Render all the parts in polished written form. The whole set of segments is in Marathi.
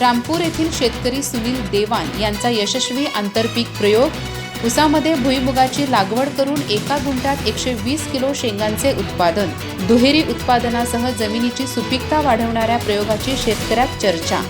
रामपूर येथील शेतकरी सुनील देवान यांचा यशस्वी आंतरपीक प्रयोग। ऊसामध्ये भुईमुगाची लागवड करून एका गुंठ्यात 120 किलो शेंगांचे उत्पादन। दुहेरी उत्पादनासह जमिनीची सुपीकता वाढवणाऱ्या प्रयोगाची शेतकऱ्यात चर्चा।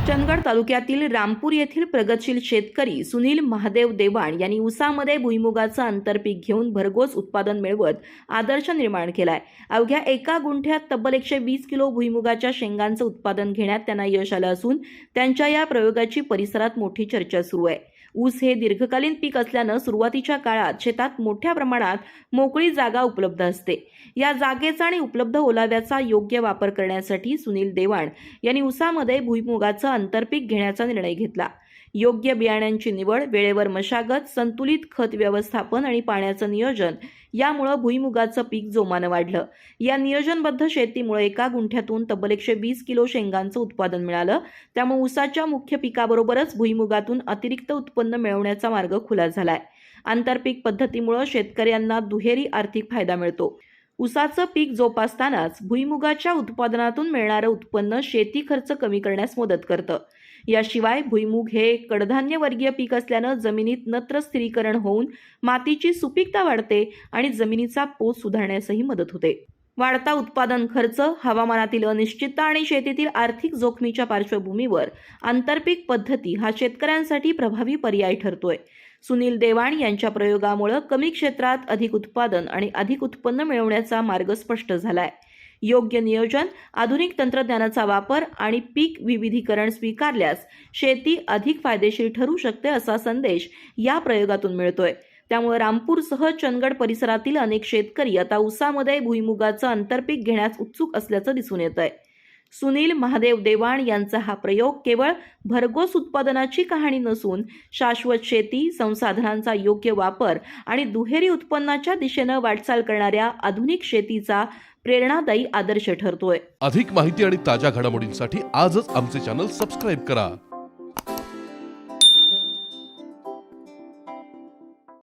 चंदगड तालुक्यातील रामपूर येथील प्रगतशील शेतकरी सुनील महादेव देवाण यांनी ऊसामध्ये भुईमुगाचं आंतरपीक घेऊन भरघोस उत्पादन मिळवत आदर्श निर्माण केलाय। अवघ्या एका गुंठ्यात तब्बल 120 किलो भुईमुगाच्या शेंगांचं उत्पादन घेण्यात त्यांना यश आलं असून त्यांच्या या प्रयोगाची परिसरात मोठी चर्चा सुरू आहे। ऊस हे दीर्घकालीन पीक असल्यानं सुरुवातीच्या काळात शेतात मोठ्या प्रमाणात मोकळी जागा उपलब्ध असते। या जागेचा आणि उपलब्ध ओलाव्याचा योग्य वापर करण्यासाठी सुनील देवाण यांनी ऊसामध्ये भुईमुगाचं आंतरपीक घेण्याचा निर्णय घेतला। योग्य बियाण्यांची निवड, वेळेवर मशागत, संतुलित खत व्यवस्थापन आणि पाण्याचं नियोजन यामुळे भुईमुगाचं पीक जोमानं वाढलं। या नियोजनबद्ध शेतीमुळे एका गुंठ्यातून तब्बल 120 किलो शेंगांचं उत्पादन मिळालं। त्यामुळे ऊसाच्या मुख्य पिकाबरोबरच भुईमुगातून अतिरिक्त उत्पन्न मिळवण्याचा मार्ग खुला झालाय। आंतरपीक पद्धतीमुळे शेतकऱ्यांना दुहेरी आर्थिक फायदा मिळतो। ऊसाचं पीक जोपासतानाच भुईमुगाच्या उत्पादनातून मिळणारं उत्पन्न शेती खर्च कमी करण्यास मदत करतं। याशिवाय भुईमुग हे कडधान्य वर्गीय पीक असल्यानं जमिनीत नत्र स्थिरीकरण होऊन मातीची सुपीकता वाढते आणि जमिनीचा पोत सुधारण्यासही मदत होते। वाढता उत्पादन खर्च, हवामानातील अनिश्चितता आणि शेतीतील आर्थिक जोखमीच्या पार्श्वभूमीवर आंतरपीक पद्धती हा शेतकऱ्यांसाठी प्रभावी पर्याय ठरतोय। सुनील देवाण यांच्या प्रयोगामुळे कमी क्षेत्रात अधिक उत्पादन आणि अधिक उत्पन्न मिळवण्याचा मार्ग स्पष्ट झालाय। योग्य नियोजन, आधुनिक तंत्रज्ञानाचा वापर आणि पीक विविधीकरण स्वीकारल्यास शेती अधिक फायदेशीर ठरू शकते असा संदेश या प्रयोगातून मिळतोय। त्यामुळे रामपूरसह चंदगड परिसरातील अनेक शेतकरी आता ऊसामध्ये भुईमुगाचं आंतरपीक घेण्यास उत्सुक असल्याचं दिसून येतंय। सुनील महादेव देवाण यांचा हा प्रयोग केवळ भरघोस उत्पादनाची कहाणी नसून शाश्वत शेती, संसाधनांचा योग्य वापर आणि दुहेरी उत्पन्नाच्या दिशेनं वाटचाल करणाऱ्या आधुनिक शेतीचा प्रेरणादायी आदर्श ठरतोय। अधिक माहिती आणि ताज्या घडामोडींसाठी आजच आमचे चॅनल सबस्क्राइब करा।